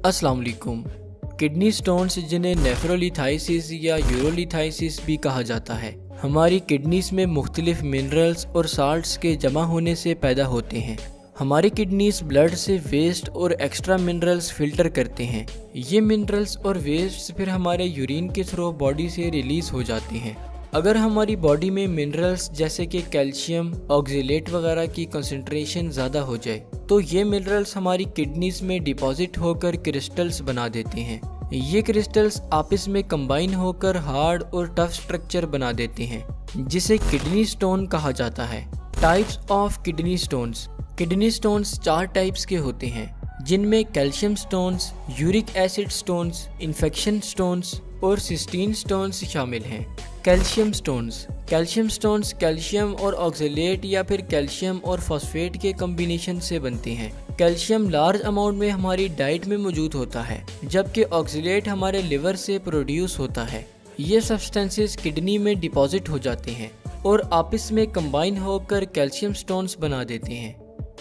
अस्सलाम वालेकुम। Kidney stones, जिन्हें नेफ्रोलिथाइसिस या यूरोलिथाइसिस भी कहा जाता है, हमारी किडनीज में मुख्तलिफ मिनरल्स और साल्ट्स के जमा होने से पैदा होते हैं। हमारी किडनीज ब्लड से वेस्ट और एक्स्ट्रा मिनरल्स फिल्टर करते हैं। ये मिनरल्स और वेस्ट फिर हमारे यूरिन के थ्रू बॉडी से रिलीज हो जाते हैं। अगर हमारी बॉडी में मिनरल्स जैसे कि कैल्शियम, ऑक्जेलेट वगैरह की कंसंट्रेशन ज़्यादा हो जाए तो ये मिनरल्स हमारी किडनीज में डिपॉजिट होकर क्रिस्टल्स बना देते हैं। ये क्रिस्टल्स आपस में कंबाइन होकर हार्ड और टफ स्ट्रक्चर बना देते हैं, जिसे किडनी स्टोन कहा जाता है। Types of kidney stones. Kidney stones 4 types के होते हैं, जिनमें calcium stones, uric acid stones, infection stones और सिस्टीन स्टोन्स शामिल हैं। Calcium stones. Calcium stones calcium और ऑक्जेलेट या फिर कैल्शियम और फॉस्फेट के कॉम्बिनेशन से बनते हैं। कैल्शियम लार्ज अमाउंट में हमारी डाइट में मौजूद होता है, जबकि ऑक्जेलेट हमारे लिवर से प्रोड्यूस होता है। ये सब्सटेंसेस किडनी में डिपॉजिट हो जाते हैं और आपस में कंबाइन होकर कैल्शियम स्टोन्स बना देते हैं।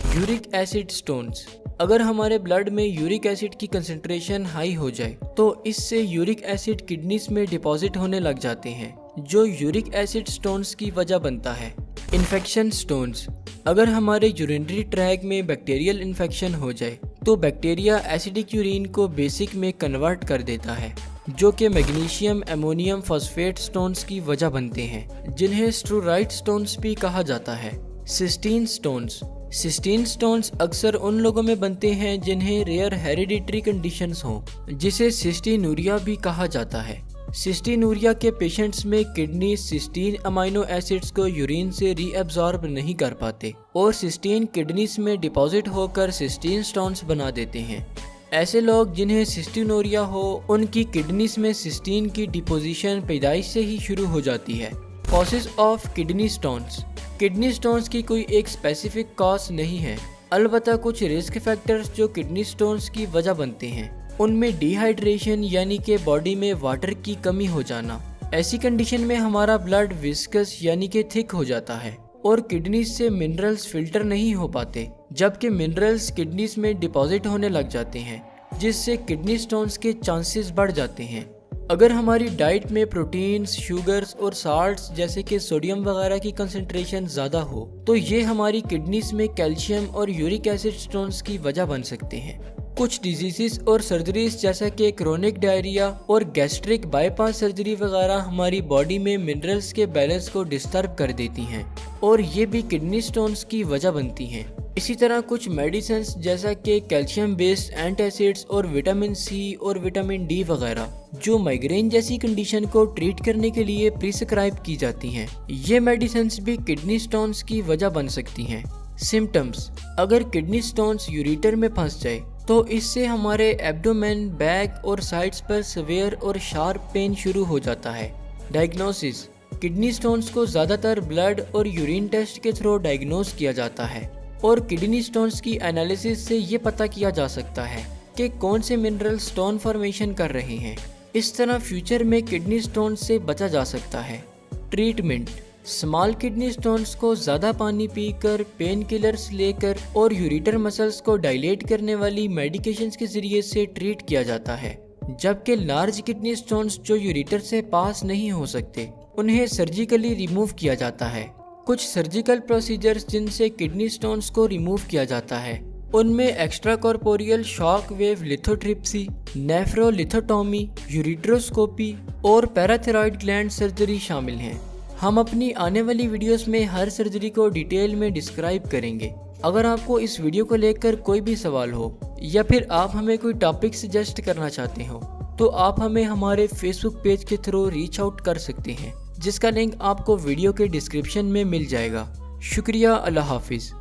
Uric acid stones. अगर हमारे ब्लड में यूरिक एसिड की कंसंट्रेशन हाई हो जाए तो इससे यूरिक एसिड किडनीज में डिपॉजिट होने लग जाते हैं, जो यूरिक एसिड स्टोन्स की वजह बनता है। Infection stones. अगर हमारे यूरिनरी ट्रैक में बैक्टीरियल इन्फेक्शन हो जाए तो बैक्टीरिया एसिडिक यूरिन को बेसिक में कन्वर्ट कर देता है, जो कि मैग्नीशियम एमोनियम फॉस्फेट स्टोन्स की वजह बनते हैं, जिन्हें स्टोराइड स्टोन्स भी कहा जाता है। Cysteine stones. सिस्टीन स्टोन्स अक्सर उन लोगों में बनते हैं जिन्हें रेयर हेरिडिटरी कंडीशंस हों, जिसे सिस्टीनूरिया भी कहा जाता है। सिस्टीनूरिया के पेशेंट्स में किडनी सिस्टीन अमाइनो एसिड्स को यूरिन से रीअब्सॉर्ब नहीं कर पाते और सिस्टीन किडनीज में डिपॉजिट होकर सिस्टीन स्टोन्स बना देते हैं। ऐसे लोग जिन्हें सिस्टीनूरिया हो, उनकी किडनीज में सिस्टीन की डिपोजिशन पैदाइश से ही शुरू हो जाती है। Causes of kidney stones. Kidney stones की कोई एक स्पेसिफिक कॉज नहीं है, अलबत्ता कुछ रिस्क फैक्टर्स जो किडनी स्टोन्स की वजह बनते हैं, उनमें डिहाइड्रेशन यानी कि बॉडी में वाटर की कमी हो जाना। ऐसी कंडीशन में हमारा ब्लड विस्कस यानी कि थिक हो जाता है और किडनीज से मिनरल्स फिल्टर नहीं हो पाते, जबकि मिनरल्स किडनीज में डिपॉजिट होने लग जाते हैं, जिससे किडनी स्टोन्स के चांसेस बढ़ जाते हैं। अगर हमारी डाइट में प्रोटीन्स, शुगर्स और साल्ट्स जैसे कि सोडियम वगैरह की कंसंट्रेशन ज़्यादा हो तो ये हमारी किडनीज में कैल्शियम और यूरिक एसिड स्टोन्स की वजह बन सकते हैं। कुछ डिजीज़ और सर्जरीज जैसा कि क्रोनिक डायरिया और गैस्ट्रिक बाईपास सर्जरी वगैरह हमारी बॉडी में मिनरल्स के बैलेंस को डिस्टर्ब कर देती हैं और ये भी किडनी स्टोन्स की वजह बनती हैं। इसी तरह कुछ मेडिसिन जैसा कि कैल्शियम बेस्ड एंटासिड्स और विटामिन सी और विटामिन डी वगैरह, जो माइग्रेन जैसी कंडीशन को ट्रीट करने के लिए प्रिस्क्राइब की जाती हैं, ये मेडिसिन भी किडनी स्टोन्स की वजह बन सकती हैं। सिम्टम्स। अगर किडनी स्टोन्स यूरेटर में फंस जाए तो इससे हमारे एब्डोमेन, बैक और साइड्स पर सवेयर और शार्प पेन शुरू हो जाता है। डायग्नोसिस। किडनी स्टोन्स को ज़्यादातर ब्लड और यूरिन टेस्ट के थ्रू डायग्नोस किया जाता है और किडनी स्टोन्स की एनालिसिस से ये पता किया जा सकता है कि कौन से मिनरल स्टोन फॉर्मेशन कर रहे हैं। इस तरह फ्यूचर में किडनी स्टोन्स से बचा जा सकता है। ट्रीटमेंट। स्मॉल किडनी स्टोन्स को ज़्यादा पानी पीकर, पेन किलर्स लेकर और यूरेटर मसल्स को डायलेट करने वाली मेडिकेशंस के ज़रिए से ट्रीट किया जाता है, जबकि लार्ज किडनी स्टोन्स जो यूरेटर से पास नहीं हो सकते उन्हें सर्जिकली रिमूव किया जाता है। कुछ सर्जिकल प्रोसीजर्स जिनसे किडनी स्टोन्स को रिमूव किया जाता है, उनमें extracorporeal shock wave lithotripsy, nephrolithotomy, ureteroscopy और पैराथायरॉयड ग्लैंड सर्जरी शामिल हैं। हम अपनी आने वाली वीडियोस में हर सर्जरी को डिटेल में डिस्क्राइब करेंगे। अगर आपको इस वीडियो को लेकर कोई भी सवाल हो या फिर आप हमें कोई टॉपिक सजेस्ट करना चाहते हो तो आप हमें हमारे फेसबुक पेज के थ्रू रीच आउट कर सकते हैं, जिसका लिंक आपको वीडियो के डिस्क्रिप्शन में मिल जाएगा। शुक्रिया। अल्लाह हाफिज़।